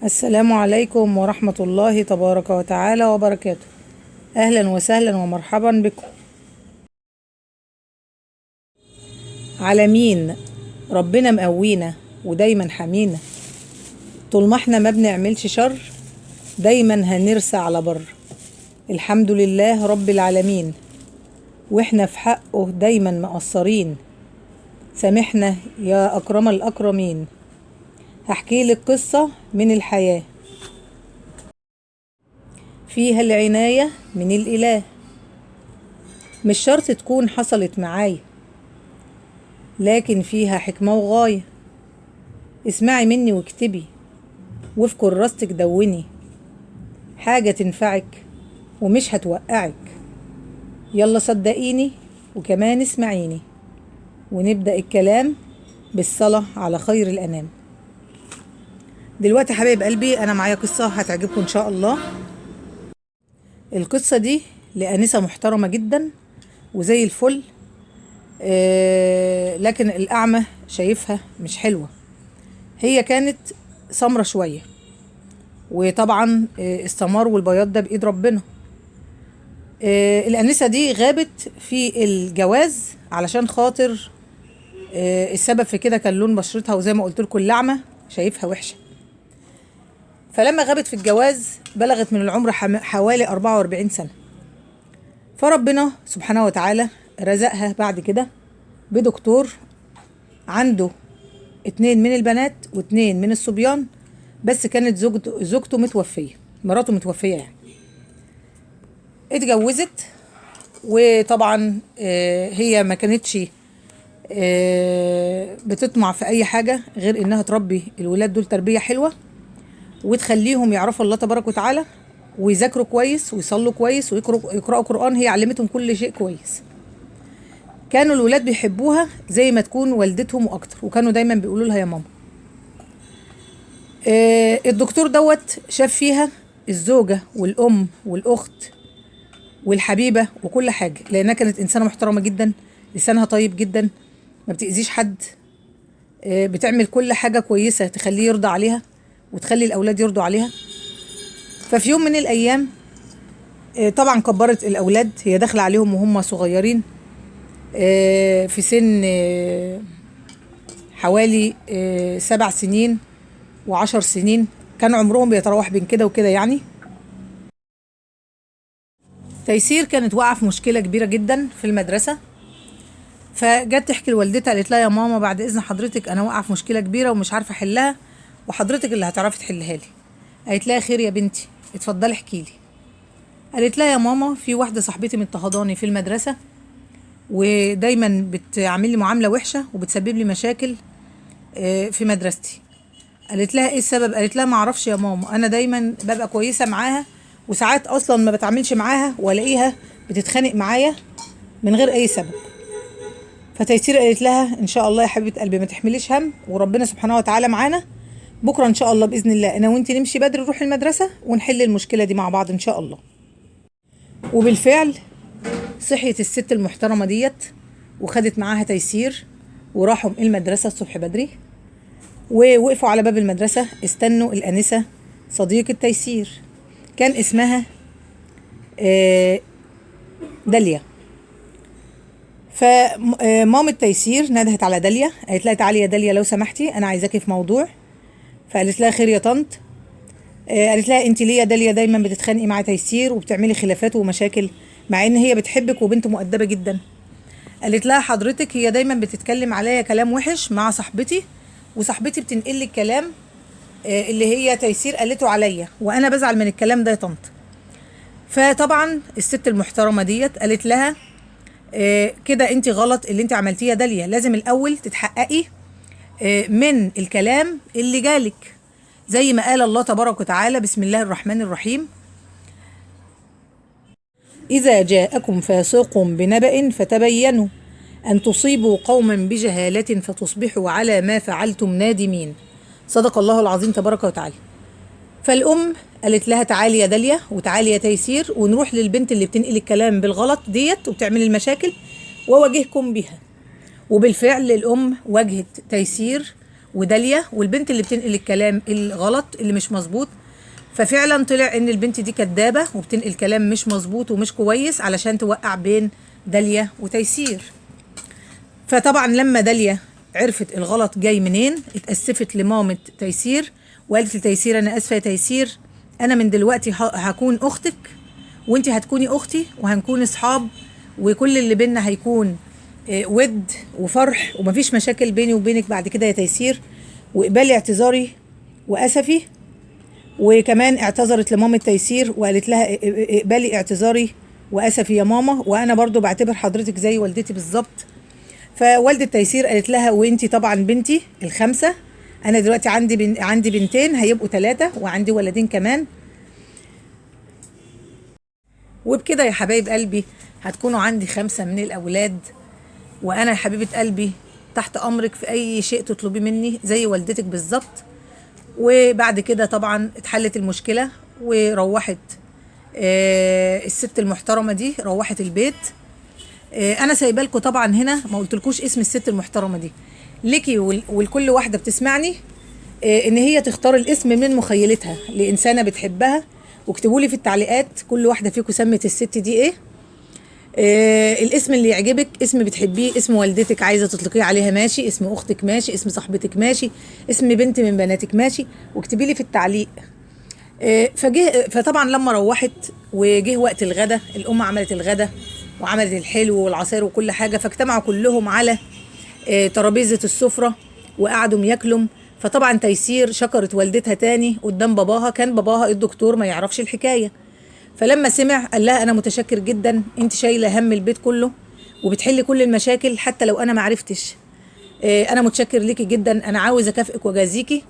السلام عليكم ورحمة الله تبارك وتعالى وبركاته. أهلا وسهلا ومرحبا بكم. على مين؟ ربنا مقوينا ودايما حمينا، طول ما احنا ما بنعملش شر دايما هنرسى على بر. الحمد لله رب العالمين، واحنا في حقه دايما مقصرين، سامحنا يا أكرم الأكرمين. هحكي لك قصة من الحياة فيها العناية من الإله. مش شرط تكون حصلت معايا، لكن فيها حكمة وغاية. اسمعي مني واكتبي، وفي كراستك دوني حاجة تنفعك ومش هتوقعك. يلا صدقيني وكمان اسمعيني، ونبدأ الكلام بالصلاة على خير الأنام. دلوقتي حبايب قلبي أنا معايا قصة هتعجبكم إن شاء الله. القصة دي لأنسة محترمة جدا وزي الفل، لكن الأعمى شايفها مش حلوة. هي كانت سمرة شوية، وطبعا السمار والبياض ده بإيد ربنا. الأنسة دي غابت في الجواز علشان خاطر السبب في كده كان لون بشرتها، وزي ما قلت لكم الأعمى شايفها وحشة. فلما غابت في الجواز بلغت من العمر حوالي 44 سنة، فربنا سبحانه وتعالى رزقها بعد كده بدكتور عنده 2 من البنات و2 من الصبيان، بس كانت زوجته متوفية، مراته متوفية يعني. اتجوزت، وطبعا هي ما كانتش بتطمع في اي حاجة غير انها تربي الولاد دول تربية حلوة، وتخليهم يعرفوا الله تبارك وتعالى، ويذاكروا كويس ويصلوا كويس ويقرأوا قرآن. هي علمتهم كل شيء كويس. كانوا الولاد بيحبوها زي ما تكون والدتهم واكتر، وكانوا دايما بيقولوا لها يا ماما. الدكتور دوت شاف فيها الزوجة والأم والأخت والحبيبة وكل حاجة، لأنها كانت إنسانة محترمة جدا، لسانها طيب جدا، ما بتأذيش حد، بتعمل كل حاجة كويسة تخليه يرضى عليها وتخلي الأولاد يرضوا عليها. ففي يوم من الأيام طبعا كبرت الأولاد، هي داخلة عليهم وهم صغيرين، في سن حوالي 7 سنين و10 سنين، كان عمرهم بيتراوح بين كده وكده يعني. تيسير كانت واقعة في مشكلة كبيرة جدا في المدرسة، فجت تحكي لوالدتها، قالت لها يا ماما بعد إذن حضرتك أنا واقعة في مشكلة كبيرة ومش عارفة أحلها، وحضرتك اللي هتعرفي تحلها لي. قالت لها خير يا بنتي، اتفضلي احكي لي. قالت لها يا ماما في واحدة صاحبتي مضطهداني في المدرسة، ودايما بتعمل لي معاملة وحشة وبتسبب لي مشاكل في مدرستي. قالت لها ايه السبب؟ قالت لها ما اعرفش يا ماما، انا دايما ببقى كويسة معاها، وساعات اصلا ما بتعاملش معاها والاقيها بتتخانق معايا من غير اي سبب. فتيسير قالت لها ان شاء الله يا حبيبة قلبي ما تحمليش هم، وربنا سبحانه وتعالى معانا، بكرة ان شاء الله بإذن الله انا وانتي نمشي بدري نروح المدرسة ونحل المشكلة دي مع بعض ان شاء الله. وبالفعل صحيت الست المحترمة ديت وخدت معاها تيسير، وراحوا المدرسة الصبح بدري، ووقفوا على باب المدرسة استنوا الأنسة صديقة تيسير، كان اسمها داليا. فمامة تيسير ندهت على داليا، قالت لها تعالي يا داليا لو سمحتي أنا عايزاكي في موضوع. فقالت لها خير يا طنط. قالت لها انت ليه يا داليا دايما بتتخانقي مع تيسير وبتعملي خلافات ومشاكل مع ان هي بتحبك وبنت مؤدبة جدا؟ قالت لها حضرتك هي دايما بتتكلم عليا كلام وحش مع صاحبتي، وصاحبتي بتنقل لي الكلام اللي هي تيسير قالته عليا، وانا بزعل من الكلام ده يا طنط. فطبعا الست المحترمة ديت قالت لها كده انت غلط اللي انت عملتيه يا داليا، لازم الاول تتحققي من الكلام اللي جالك، زي ما قال الله تبارك وتعالى بسم الله الرحمن الرحيم: إذا جاءكم فاسق بنبأ فتبينوا أن تصيبوا قوما بجهالة فتصبحوا على ما فعلتم نادمين. صدق الله العظيم تبارك وتعالى. فالأم قالت لها تعالي يا داليا وتعالي يا تيسير ونروح للبنت اللي بتنقل الكلام بالغلط ديت وبتعمل المشاكل وواجهكم بها. وبالفعل الأم واجهت تيسير وداليا، والبنت اللي بتنقل الكلام الغلط اللي مش مظبوط. ففعلا طلع ان البنت دي كدابه وبتنقل كلام مش مظبوط ومش كويس علشان توقع بين داليا وتيسير. فطبعا لما داليا عرفت الغلط جاي منين اتأسفت لمامة تيسير وقالت لتيسير انا اسفه يا تيسير، انا من دلوقتي هكون اختك وانت هتكوني اختي وهنكون اصحاب، وكل اللي بينا هيكون ود وفرح ومفيش مشاكل بيني وبينك بعد كده يا تيسير، واقبلي اعتذاري واسفي. وكمان اعتذرت لمامة تيسير وقالت لها اقبلي اعتذاري واسفي يا ماما، وانا برضو بعتبر حضرتك زي والدتي بالظبط. فوالدة تيسير قالت لها وانتي طبعا بنتي الخامسة، انا دلوقتي عندي بنتين هيبقوا 3 وعندي ولدين كمان. وبكده يا حبايب قلبي هتكونوا عندي 5 من الاولاد، وانا يا حبيبة قلبي تحت امرك في اي شيء تطلبيه مني زي والدتك بالظبط. وبعد كده طبعا اتحلت المشكلة وروحت الست المحترمة دي روحت البيت. انا سايبه لكم طبعا هنا ما قلتلكوش اسم الست المحترمه دي ليكي ولكل واحده بتسمعني، ان هي تختار الاسم من مخيلتها لانسانه بتحبها، واكتبوا لي في التعليقات كل واحده فيكم سمت الست دي ايه. الاسم اللي يعجبك، اسم بتحبيه، اسم والدتك عايزه تطلقيه عليها ماشي، اسم اختك ماشي، اسم صاحبتك ماشي، اسم بنت من بناتك ماشي، واكتبي لي في التعليق. فطبعا لما روحت وجه وقت الغدا، الام عملت الغدا وعملت الحلو والعصير وكل حاجه، فاجتمعوا كلهم على ترابيزه السفره وقعدوا ياكلوا. فطبعا تيسير شكرت والدتها تاني قدام باباها، كان باباها الدكتور ما يعرفش الحكايه. فلما سمع قال لها انا متشكر جدا، انت شايله هم البيت كله وبتحلي كل المشاكل حتى لو انا ما عرفتش. انا متشكر ليكي جدا، انا عاوز اكافئك واجازيكي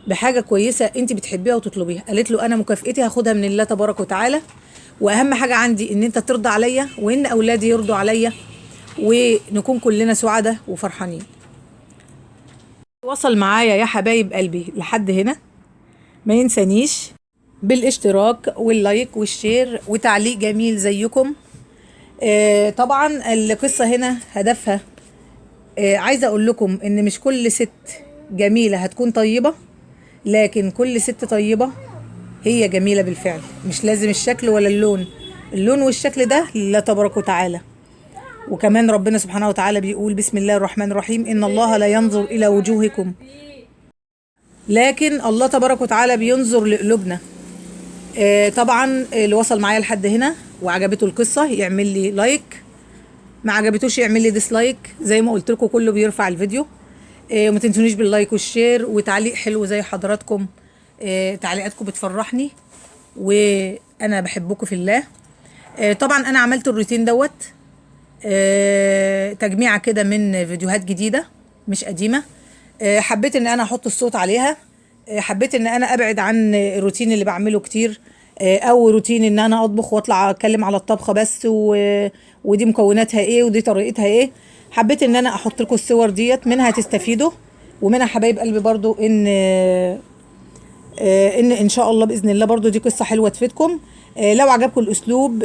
بحاجه كويسه انت بتحبيها وتطلبيها. قالت له انا مكافئتي هاخدها من الله تبارك وتعالى، واهم حاجه عندي ان انت ترضى عليا وان اولادي يرضوا عليا ونكون كلنا سعداء وفرحانين. وصل معايا يا حبايب قلبي لحد هنا ما ينسانيش بالاشتراك واللايك والشير وتعليق جميل زيكم. طبعا القصه هنا هدفها عايزه اقول لكم ان مش كل ست جميله هتكون طيبه، لكن كل ست طيبه هي جميله بالفعل، مش لازم الشكل ولا اللون. اللون والشكل ده لله تبارك وتعالى. وكمان ربنا سبحانه وتعالى بيقول بسم الله الرحمن الرحيم ان الله لا ينظر الى وجوهكم، لكن الله تبارك وتعالى بينظر لقلوبنا. طبعا اللي وصل معايا لحد هنا وعجبته القصه يعمل لي لايك، ما عجبتوش يعمل لي ديسلايك، زي ما قلت لكم كله بيرفع الفيديو. وما تنسونيش باللايك والشير وتعليق حلو زي حضراتكم. تعليقاتكم بتفرحني وانا بحبكم في الله. طبعا انا عملت الروتين دوت تجميعة كده من فيديوهات جديدة مش قديمة. حبيت ان انا احط الصوت عليها، حبيت ان انا ابعد عن الروتين اللي بعمله كتير، او روتين ان انا اطبخ واطلع اتكلم على الطبخة بس ودي مكوناتها ايه ودي طريقتها ايه. حبيت ان انا احط لكم الصور ديت منها تستفيدوا، ومنها حبايب قلبي برضو ان شاء الله باذن الله برضو دي قصه حلوه تفيدكم. لو عجبكم الاسلوب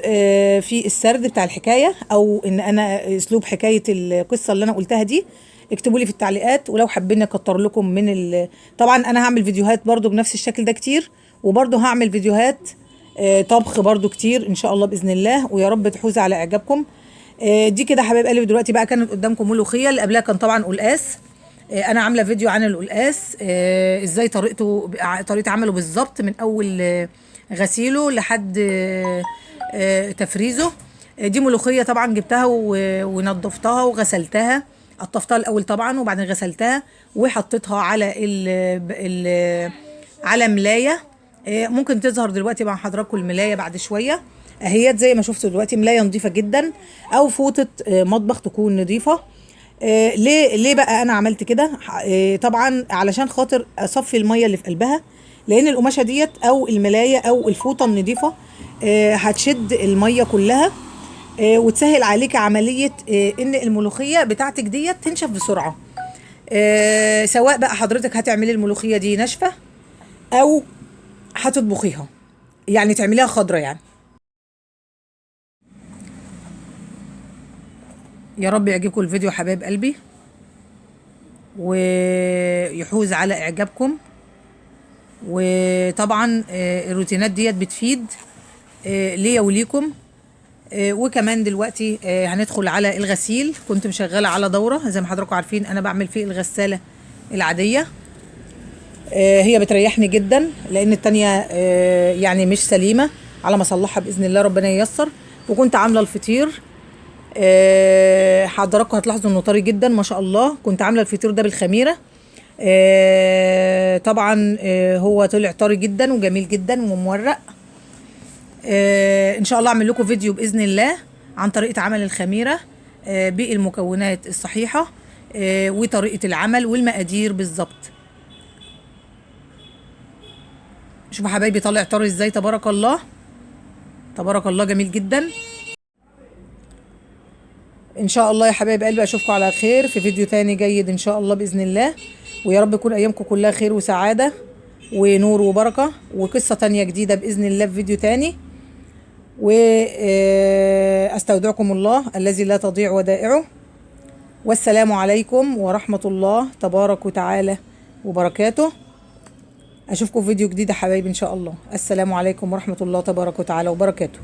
في السرد بتاع الحكايه، او ان انا اسلوب حكايه القصه اللي انا قلتها دي، اكتبوا لي في التعليقات. ولو حابين اكتر لكم طبعا انا هعمل فيديوهات برضو بنفس الشكل ده كتير، وبرضو هعمل فيديوهات طبخ برضو كتير ان شاء الله باذن الله، ويا رب تحوز على اعجابكم. دي كده حبايب قلبي. دلوقتي بقى كانت قدامكم ملوخيه، اللي قبلها كان طبعا قلقاس. انا عامله فيديو عن القلقاس ازاي طريقه عمله بالظبط من اول غسيله لحد تفريزه. دي ملوخيه طبعا جبتها ونضفتها وغسلتها، قطفتها الاول طبعا وبعدين غسلتها وحطيتها على على ملايه. ممكن تظهر دلوقتي مع حضراتكم الملايه بعد شويه اهيت زي ما شفتوا دلوقتي، ملايه نظيفه جدا او فوطه مطبخ تكون نظيفه. ليه بقى انا عملت كده؟ طبعا علشان خاطر اصفي الميه اللي في قلبها، لان القماشه ديت او الملايه او الفوطه النظيفه هتشد الميه كلها وتسهل عليك عمليه ان الملوخيه بتاعتك ديت تنشف بسرعه. سواء بقى حضرتك هتعملي الملوخيه دي ناشفه او هتطبخيها، يعني تعمليها خضره يعني. يا رب يعجبكم الفيديو حبايب قلبي. ويحوز على اعجابكم. وطبعا الروتينات ديت بتفيد ليا وليكم. وكمان دلوقتي هندخل على الغسيل. كنت مشغله على دوره زي ما حضراتكم عارفين، انا بعمل فيه الغساله العاديه. هي بتريحني جدا لان التانية يعني مش سليمه، على ما اصلحها باذن الله ربنا ييسر. وكنت عامله الفطير، حضراتكم هتلاحظوا انه طري جدا ما شاء الله. كنت عامله الفطير ده بالخميره. طبعا هو طلع طري جدا وجميل جدا ومورق. ان شاء الله اعمل لكم فيديو باذن الله عن طريقه عمل الخميره بالمكونات الصحيحه وطريقه العمل والمقادير بالظبط. شوفوا حبايبي طالع طري ازاي، تبارك الله تبارك الله، جميل جدا. ان شاء الله يا حبايب قلبي اشوفكم على خير في فيديو تاني جيد ان شاء الله باذن الله. ويا رب يكون ايامكم كلها خير وسعاده ونور وبركه، وقصه تانية جديده باذن الله في فيديو تاني. واستودعكم الله الذي لا تضيع ودائعه. والسلام عليكم ورحمه الله تبارك وتعالى وبركاته. اشوفكم في فيديو جديد يا حبايبي ان شاء الله. السلام عليكم ورحمه الله تبارك وتعالى وبركاته.